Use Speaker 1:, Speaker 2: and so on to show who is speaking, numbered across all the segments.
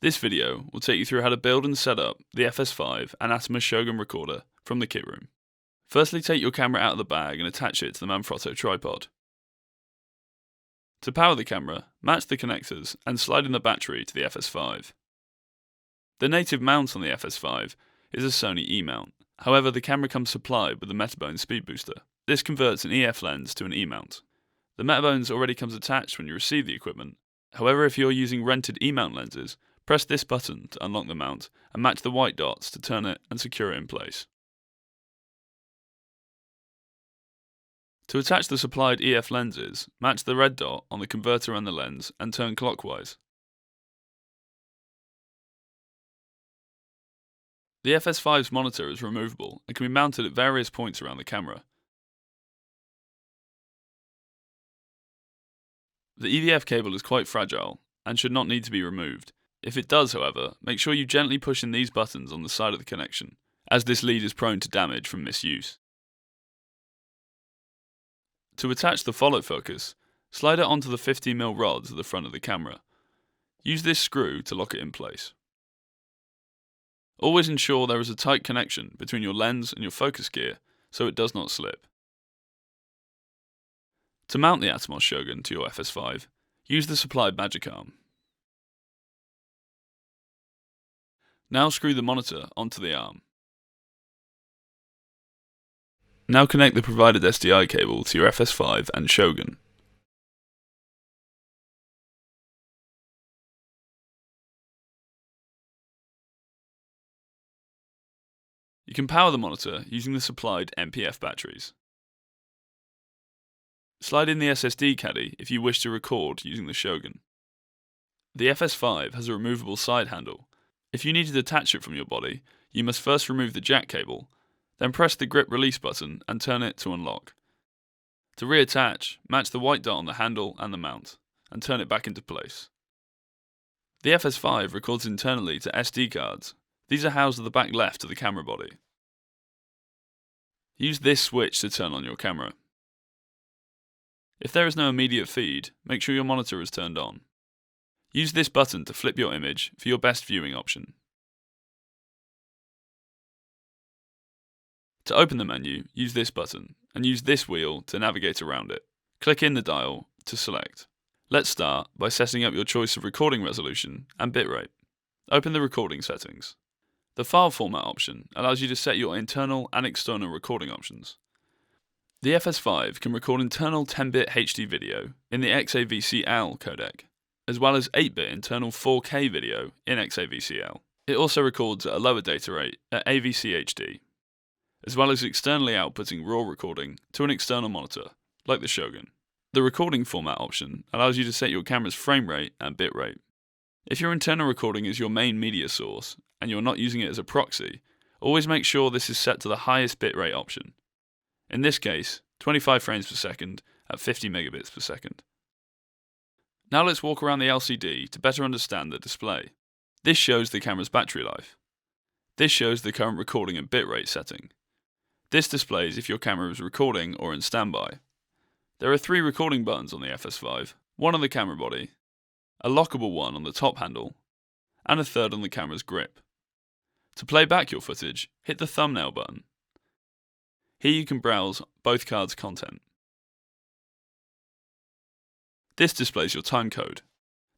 Speaker 1: This video will take you through how to build and set up the FS5 and Atomos Shogun recorder from the Kitroom. Firstly, take your camera out of the bag and attach it to the Manfrotto tripod. To power the camera, match the connectors and slide in the battery to the FS5. The native mount on the FS5 is a Sony E-mount. However, the camera comes supplied with the Metabones Speedbooster. This converts an EF lens to an E-mount. The Metabones already comes attached when you receive the equipment. However, if you're using rented E-mount lenses, press this button to unlock the mount and match the white dots to turn it and secure it in place. To attach the supplied EF lenses, match the red dot on the converter and the lens and turn clockwise. The FS5's monitor is removable and can be mounted at various points around the camera. The EVF cable is quite fragile and should not need to be removed. If it does, however, make sure you gently push in these buttons on the side of the connection, as this lead is prone to damage from misuse. To attach the follow focus, slide it onto the 50mm rods at the front of the camera. Use this screw to lock it in place. Always ensure there is a tight connection between your lens and your focus gear so it does not slip. To mount the Atomos Shogun to your FS5, use the supplied magic arm. Now screw the monitor onto the arm. Now connect the provided SDI cable to your FS5 and Shogun. You can power the monitor using the supplied MPF batteries. Slide in the SSD caddy if you wish to record using the Shogun. The FS5 has a removable side handle. If you need to detach it from your body, you must first remove the jack cable, then press the grip release button and turn it to unlock. To reattach, match the white dot on the handle and the mount, and turn it back into place. The FS5 records internally to SD cards. These are housed at the back left of the camera body. Use this switch to turn on your camera. If there is no immediate feed, make sure your monitor is turned on. Use this button to flip your image for your best viewing option. To open the menu, use this button, and use this wheel to navigate around it. Click in the dial to select. Let's start by setting up your choice of recording resolution and bitrate. Open the recording settings. The file format option allows you to set your internal and external recording options. The FS5 can record internal 10-bit HD video in the XAVC-AL codec, as well as 8-bit internal 4K video in XAVC-AL. It also records at a lower data rate at AVC-HD, as well as externally outputting RAW recording to an external monitor, like the Shogun. The recording format option allows you to set your camera's frame rate and bitrate. If your internal recording is your main media source, and you're not using it as a proxy, always make sure this is set to the highest bitrate option. In this case, 25 frames per second at 50 megabits per second. Now let's walk around the LCD to better understand the display. This shows the camera's battery life. This shows the current recording and bitrate setting. This displays if your camera is recording or in standby. There are 3 recording buttons on the FS5, one on the camera body, a lockable one on the top handle, and a third on the camera's grip. To play back your footage, hit the thumbnail button. Here you can browse both cards' content. This displays your timecode.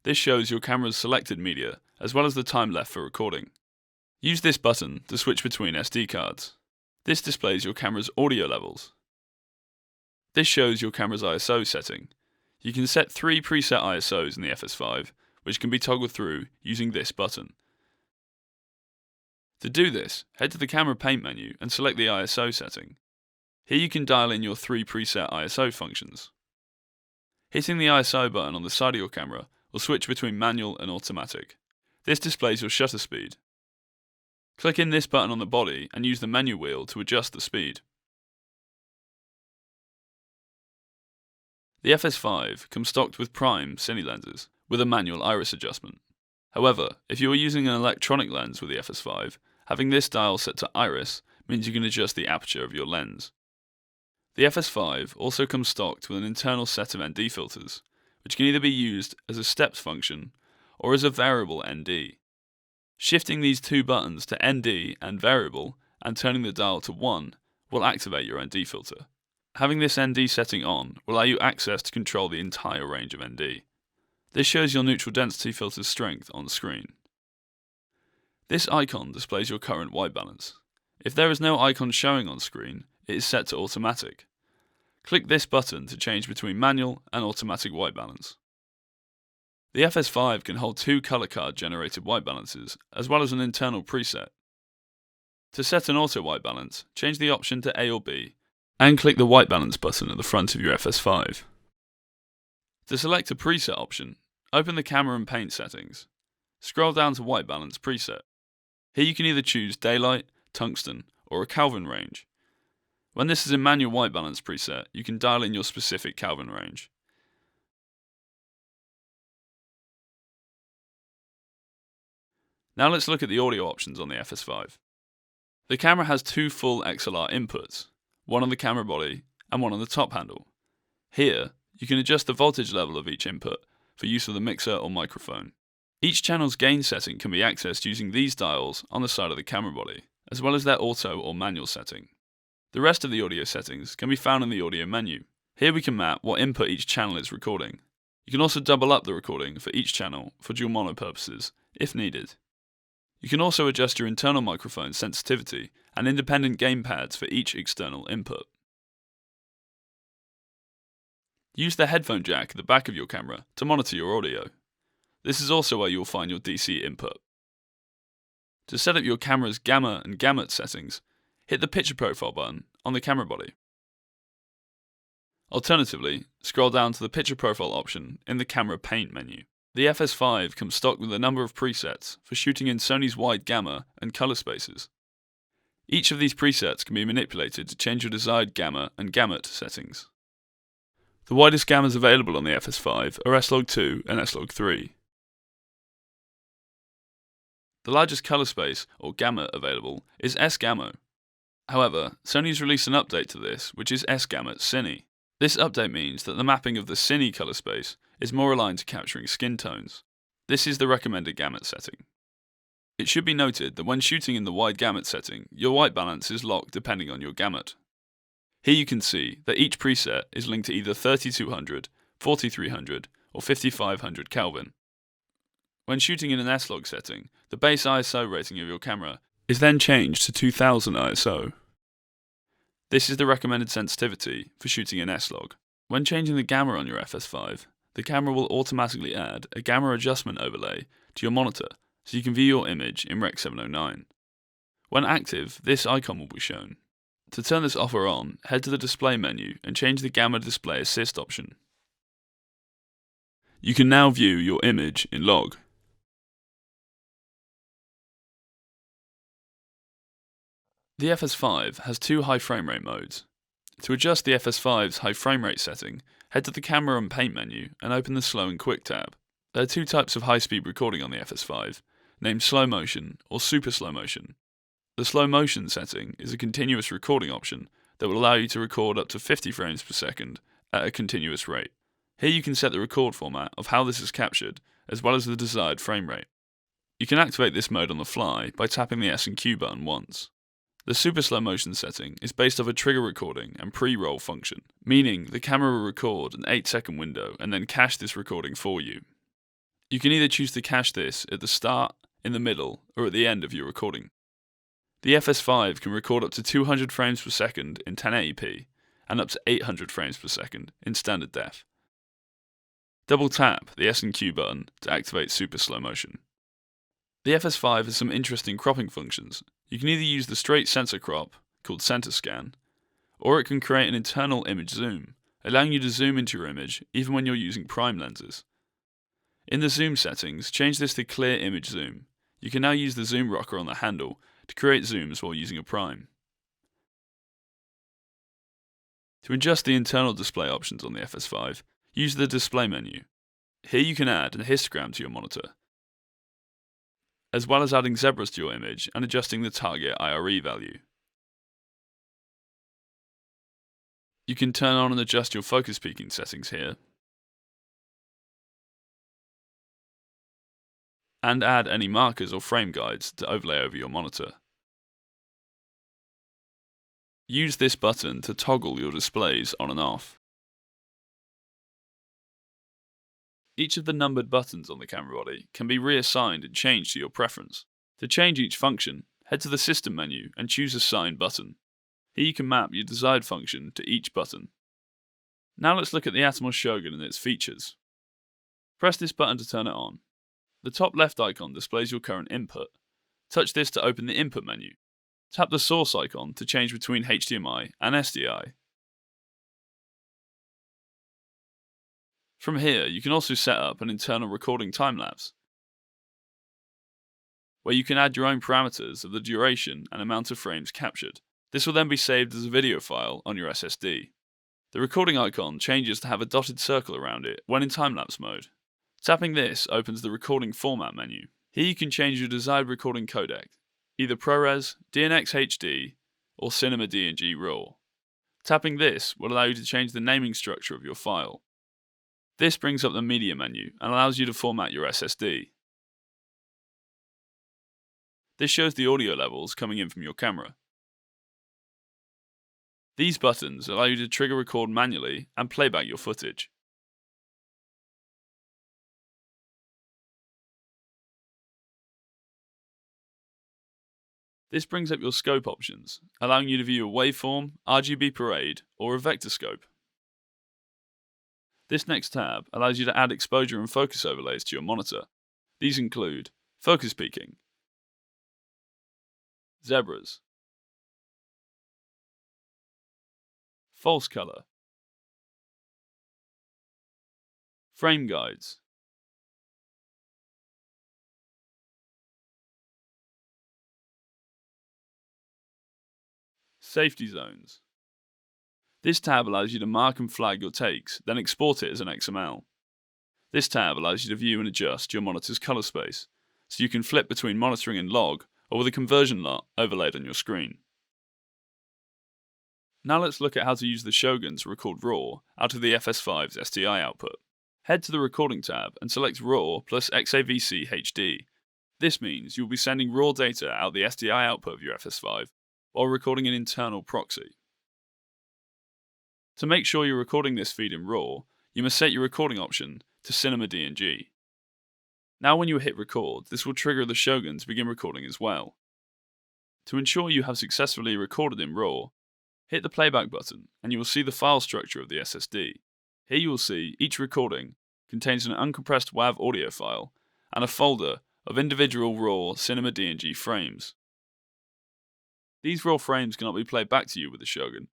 Speaker 1: This shows your camera's selected media, as well as the time left for recording. Use this button to switch between SD cards. This displays your camera's audio levels. This shows your camera's ISO setting. You can set 3 preset ISOs in the FS5, which can be toggled through using this button. To do this, head to the camera paint menu and select the ISO setting. Here you can dial in your 3 preset ISO functions. Hitting the ISO button on the side of your camera will switch between manual and automatic. This displays your shutter speed. Click in this button on the body and use the menu wheel to adjust the speed. The FS5 comes stocked with prime Cine lenses with a manual iris adjustment. However, if you are using an electronic lens with the FS5, having this dial set to iris means you can adjust the aperture of your lens. The FS5 also comes stocked with an internal set of ND filters, which can either be used as a steps function or as a variable ND. Shifting these two buttons to ND and variable and turning the dial to 1 will activate your ND filter. Having this ND setting on will allow you access to control the entire range of ND. This shows your neutral density filter's strength on screen. This icon displays your current white balance. If there is no icon showing on screen, it is set to automatic. Click this button to change between manual and automatic white balance. The FS5 can hold two color card generated white balances, as well as an internal preset. To set an auto white balance, change the option to A or B, and click the white balance button at the front of your FS5. To select a preset option, open the camera and paint settings. Scroll down to white balance preset. Here you can either choose daylight, tungsten, or a Kelvin range. When this is in manual white balance preset, you can dial in your specific Kelvin range. Now let's look at the audio options on the FS5. The camera has two full XLR inputs, one on the camera body and one on the top handle. Here, you can adjust the voltage level of each input for use of the mixer or microphone. Each channel's gain setting can be accessed using these dials on the side of the camera body, as well as their auto or manual setting. The rest of the audio settings can be found in the audio menu. Here we can map what input each channel is recording. You can also double up the recording for each channel for dual mono purposes, if needed. You can also adjust your internal microphone sensitivity and independent gain pads for each external input. Use the headphone jack at the back of your camera to monitor your audio. This is also where you will find your DC input. To set up your camera's gamma and gamut settings, hit the picture profile button on the camera body. Alternatively, scroll down to the picture profile option in the camera paint menu. The FS5 comes stock with a number of presets for shooting in Sony's wide gamma and color spaces. Each of these presets can be manipulated to change your desired gamma and gamut settings. The widest gammas available on the FS5 are S-Log2 and S-Log3. The largest color space, or gamut, available is S-Gamma. However, Sony has released an update to this, which is S-Gamut Cine. This update means that the mapping of the Cine color space is more aligned to capturing skin tones. This is the recommended gamut setting. It should be noted that when shooting in the wide gamut setting, your white balance is locked depending on your gamut. Here you can see that each preset is linked to either 3200, 4300, or 5500 Kelvin. When shooting in an S-Log setting, the base ISO rating of your camera is then changed to 2000 ISO. This is the recommended sensitivity for shooting in S-Log. When changing the gamma on your FS5, the camera will automatically add a gamma adjustment overlay to your monitor so you can view your image in Rec. 709. When active, this icon will be shown. To turn this off or on, head to the display menu and change the Gamma Display Assist option. You can now view your image in log. The FS5 has two high frame rate modes. To adjust the FS5's high frame rate setting, head to the Camera and Paint menu and open the Slow and Quick tab. There are two types of high-speed recording on the FS5, named slow motion or super slow motion. The slow motion setting is a continuous recording option that will allow you to record up to 50 frames per second at a continuous rate. Here you can set the record format of how this is captured, as well as the desired frame rate. You can activate this mode on the fly by tapping the S and Q button once. The super slow motion setting is based off a trigger recording and pre-roll function, meaning the camera will record an 8-second window and then cache this recording for you. You can either choose to cache this at the start, in the middle, or at the end of your recording. The FS5 can record up to 200 frames per second in 1080p and up to 800 frames per second in standard def. Double tap the S and Q button to activate super slow motion. The FS5 has some interesting cropping functions. You can either use the straight sensor crop, called center scan, or it can create an internal image zoom, allowing you to zoom into your image even when you're using prime lenses. In the zoom settings, change this to clear image zoom. You can now use the zoom rocker on the handle to create zooms while using a prime. To adjust the internal display options on the FS5, use the display menu. Here you can add a histogram to your monitor, as well as adding zebras to your image and adjusting the target IRE value. You can turn on and adjust your focus peaking settings here. and add any markers or frame guides to overlay over your monitor. Use this button to toggle your displays on and off. Each of the numbered buttons on the camera body can be reassigned and changed to your preference. To change each function, head to the System menu and choose Assign Button. Here you can map your desired function to each button. Now let's look at the Atomos Shogun and its features. Press this button to turn it on. The top left icon displays your current input. Touch this to open the Input menu. Tap the source icon to change between HDMI and SDI. From here, you can also set up an internal recording time-lapse, where you can add your own parameters of the duration and amount of frames captured. This will then be saved as a video file on your SSD. The recording icon changes to have a dotted circle around it when in time-lapse mode. Tapping this opens the Recording Format menu. Here you can change your desired recording codec, either ProRes, DNx HD, or Cinema DNG RAW. Tapping this will allow you to change the naming structure of your file. This brings up the Media menu and allows you to format your SSD. This shows the audio levels coming in from your camera. These buttons allow you to trigger record manually and play back your footage. This brings up your scope options, allowing you to view a waveform, RGB parade, or a vector scope. This next tab allows you to add exposure and focus overlays to your monitor. These include focus peaking, zebras, false color, frame guides, safety zones. This tab allows you to mark and flag your takes, then export it as an XML. This tab allows you to view and adjust your monitor's color space, so you can flip between monitoring in log or with a conversion lot overlaid on your screen. Now let's look at how to use the Shogun to record RAW out of the FS5's SDI output. Head to the Recording tab and select RAW plus XAVC HD. This means you'll be sending RAW data out the SDI output of your FS5 while recording an internal proxy. To make sure you're recording this feed in RAW, you must set your recording option to Cinema DNG. Now when you hit record, this will trigger the Shogun to begin recording as well. To ensure you have successfully recorded in RAW, hit the playback button and you will see the file structure of the SSD. Here you will see each recording contains an uncompressed WAV audio file and a folder of individual RAW Cinema DNG frames. These RAW frames cannot be played back to you with the Shogun,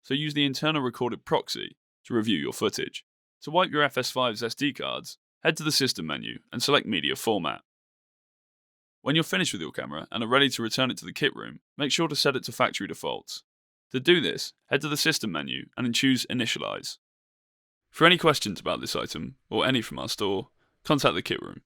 Speaker 1: so use the internal recorded proxy to review your footage. To wipe your FS5's SD cards, head to the System menu and select Media Format. When you're finished with your camera and are ready to return it to the kit room, make sure to set it to factory defaults. To do this, head to the System menu and choose Initialize. For any questions about this item, or any from our store, contact the kit room.